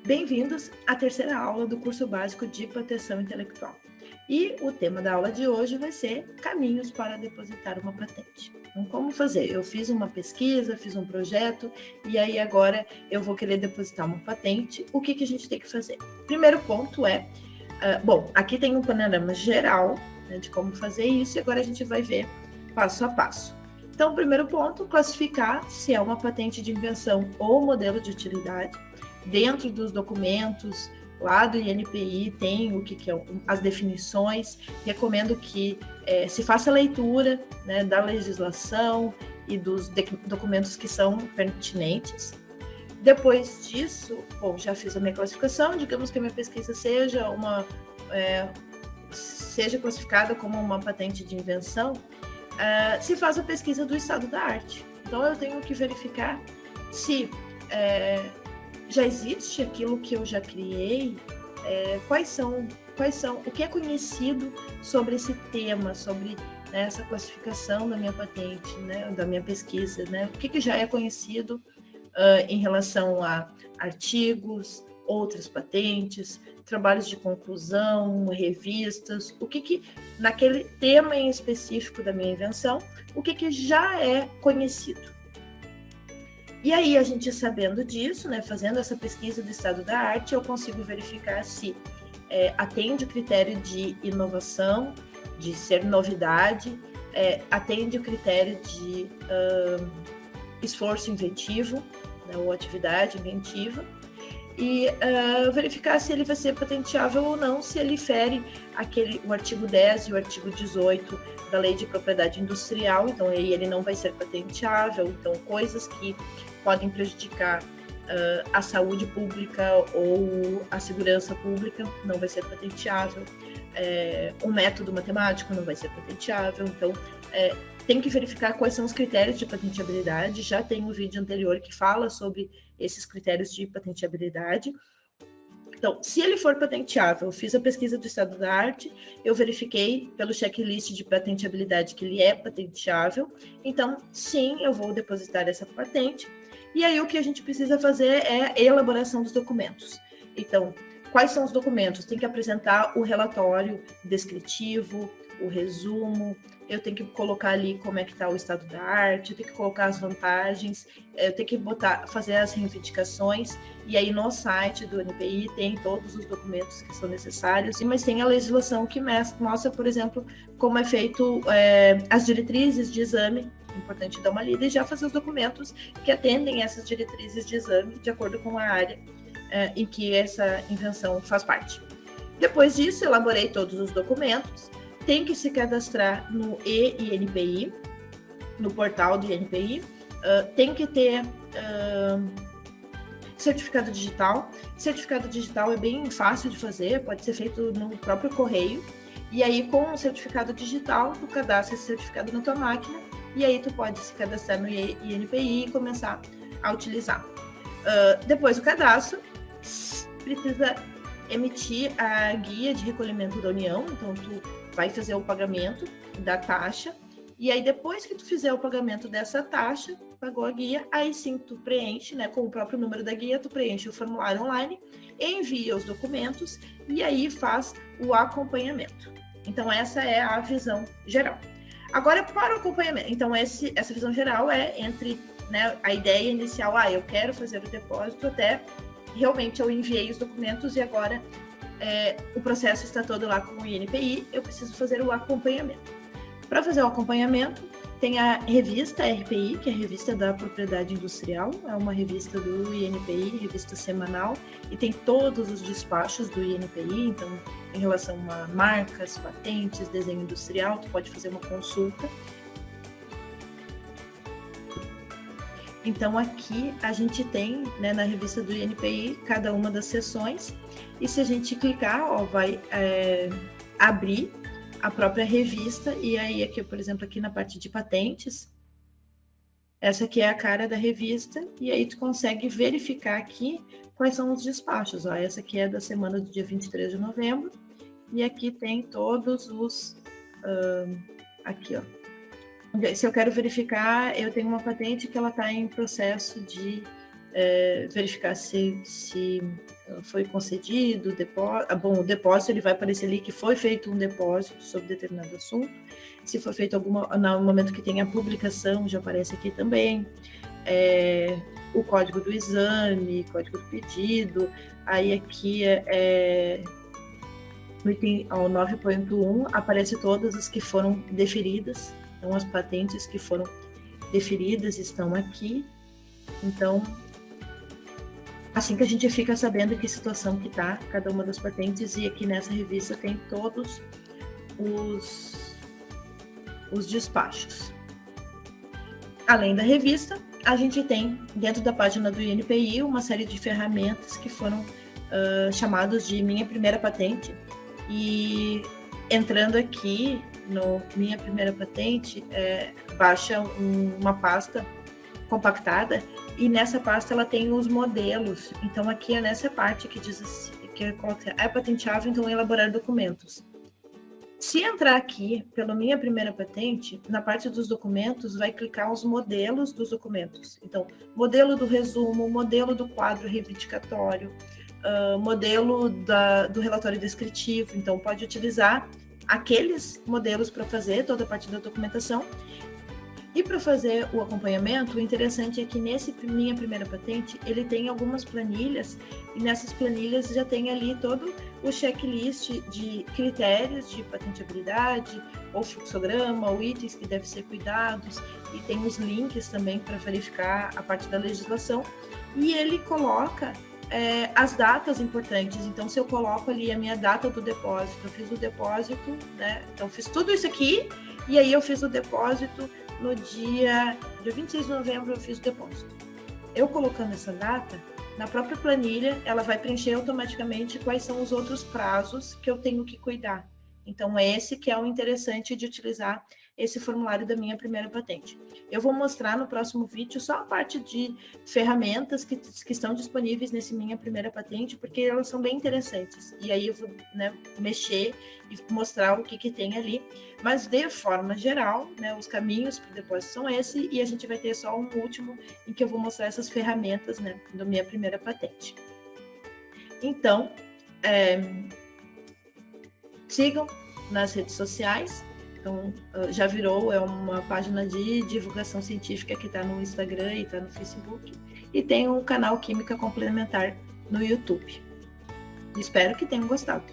Bem-vindos à terceira aula do curso básico de proteção intelectual. E o tema da aula de hoje vai ser caminhos para depositar uma patente. Então, como fazer? Eu fiz uma pesquisa, fiz um projeto, e aí agora eu vou querer depositar uma patente. O que a gente tem que fazer? Primeiro ponto é, aqui tem um panorama geral, né, de como fazer isso, e agora a gente vai ver passo a passo. Então, primeiro ponto, classificar se é uma patente de invenção ou modelo de utilidade. Dentro dos documentos lá do INPI tem o que é as definições. Recomendo que se faça a leitura, né, da legislação e dos documentos que são pertinentes. Depois disso, já fiz a minha classificação, digamos que a minha pesquisa seja classificada como uma patente de invenção, se faz a pesquisa do estado da arte. Então, eu tenho que verificar se já existe aquilo que eu já criei, quais são, o que é conhecido sobre esse tema, sobre, né, essa classificação da minha patente, né, da minha pesquisa, né, o que já é conhecido em relação a artigos, outras patentes, trabalhos de conclusão, revistas, o que naquele tema em específico da minha invenção, o que já é conhecido. E aí, a gente sabendo disso, né, fazendo essa pesquisa do estado da arte, eu consigo verificar se atende o critério de inovação, de ser novidade, atende o critério de esforço inventivo, né, ou atividade inventiva, e verificar se ele vai ser patenteável ou não, se ele fere o artigo 10 e o artigo 18 da Lei de Propriedade Industrial, então aí ele não vai ser patenteável. Então, coisas que podem prejudicar a saúde pública ou a segurança pública não vai ser patenteável. O método matemático não vai ser patenteável. Então, tem que verificar quais são os critérios de patenteabilidade. Já tem um vídeo anterior que fala sobre esses critérios de patenteabilidade. Então, se ele for patenteável, eu fiz a pesquisa do estado da arte, eu verifiquei pelo checklist de patenteabilidade que ele é patenteável, então, sim, eu vou depositar essa patente. E aí, o que a gente precisa fazer é a elaboração dos documentos. Então, quais são os documentos? Tem que apresentar o relatório descritivo, o resumo, eu tenho que colocar ali como é que está o estado da arte, eu tenho que colocar as vantagens, eu tenho que fazer as reivindicações, e aí no site do INPI tem todos os documentos que são necessários, mas tem a legislação que mostra, por exemplo, como é feito as diretrizes de exame. É importante dar uma lida e já fazer os documentos que atendem essas diretrizes de exame de acordo com a área em que essa invenção faz parte. Depois disso, elaborei todos os documentos. Tem que se cadastrar no INPI, no portal do INPI, tem que ter certificado digital. Certificado digital é bem fácil de fazer, pode ser feito no próprio correio, e aí com o certificado digital, tu cadastra esse certificado na tua máquina, e aí tu pode se cadastrar no INPI e começar a utilizar. Depois do cadastro, precisa emitir a guia de recolhimento da União, então tu vai fazer o pagamento da taxa, e aí depois que tu fizer o pagamento dessa taxa, pagou a guia, aí sim tu preenche, né, com o próprio número da guia, tu preenche o formulário online, envia os documentos e aí faz o acompanhamento. Então essa é a visão geral. Agora para o acompanhamento, então essa visão geral é entre, né, a ideia inicial, eu quero fazer o depósito, até realmente eu enviei os documentos e agora o processo está todo lá com o INPI, eu preciso fazer o acompanhamento. Para fazer o acompanhamento, tem a revista RPI, que é a Revista da Propriedade Industrial, é uma revista do INPI, revista semanal, e tem todos os despachos do INPI, então, em relação a marcas, patentes, desenho industrial, tu pode fazer uma consulta. Então, aqui a gente tem, né, na revista do INPI, cada uma das seções, e se a gente clicar, vai abrir a própria revista, e aí aqui, por exemplo, aqui na parte de patentes, essa aqui é a cara da revista, e aí tu consegue verificar aqui quais são os despachos. Essa aqui é da semana do dia 23 de novembro, e aqui tem todos os... aqui, ó. Se eu quero verificar, eu tenho uma patente que ela está em processo de verificar se foi concedido o depósito, ele vai aparecer ali que foi feito um depósito sobre determinado assunto. Se foi feito no momento que tem a publicação, já aparece aqui também. O código do exame, código do pedido. Aí aqui no item 9.1 aparece todas as que foram deferidas. Então, as patentes que foram deferidas estão aqui. Então, assim que a gente fica sabendo que situação que está cada uma das patentes, e aqui nessa revista tem todos os despachos. Além da revista, a gente tem dentro da página do INPI uma série de ferramentas que foram chamadas de Minha Primeira Patente. E entrando aqui no Minha Primeira Patente, baixa uma pasta compactada, e nessa pasta ela tem os modelos. Então aqui é nessa parte que diz assim, que é patenteável, então elaborar documentos. Se entrar aqui pela Minha Primeira Patente, na parte dos documentos, vai clicar os modelos dos documentos. Então, modelo do resumo, modelo do quadro reivindicatório, modelo do relatório descritivo. Então, pode utilizar aqueles modelos para fazer toda a parte da documentação. E para fazer o acompanhamento, o interessante é que nesse Minha Primeira Patente, ele tem algumas planilhas, e nessas planilhas já tem ali todo o checklist de critérios de patenteabilidade, ou fluxograma, ou itens que devem ser cuidados, e tem os links também para verificar a parte da legislação, e ele coloca as datas importantes. Então, se eu coloco ali a minha data do depósito, eu fiz o depósito, né? Então, fiz tudo isso aqui, e aí eu fiz o depósito no dia 26 de novembro, eu fiz o depósito. Eu colocando essa data, na própria planilha, ela vai preencher automaticamente quais são os outros prazos que eu tenho que cuidar. Então, esse que é o interessante de utilizar esse formulário da Minha Primeira Patente. Eu vou mostrar no próximo vídeo só a parte de ferramentas que estão disponíveis nesse Minha Primeira Patente, porque elas são bem interessantes. E aí eu vou, né, mexer e mostrar o que tem ali. Mas, de forma geral, né, os caminhos para o depósito são esse, e a gente vai ter só um último em que eu vou mostrar essas ferramentas, né, da Minha Primeira Patente. Então, sigam nas redes sociais. Então, já virou, uma página de divulgação científica que está no Instagram e está no Facebook. E tem um canal Química Complementar no YouTube. Espero que tenham gostado.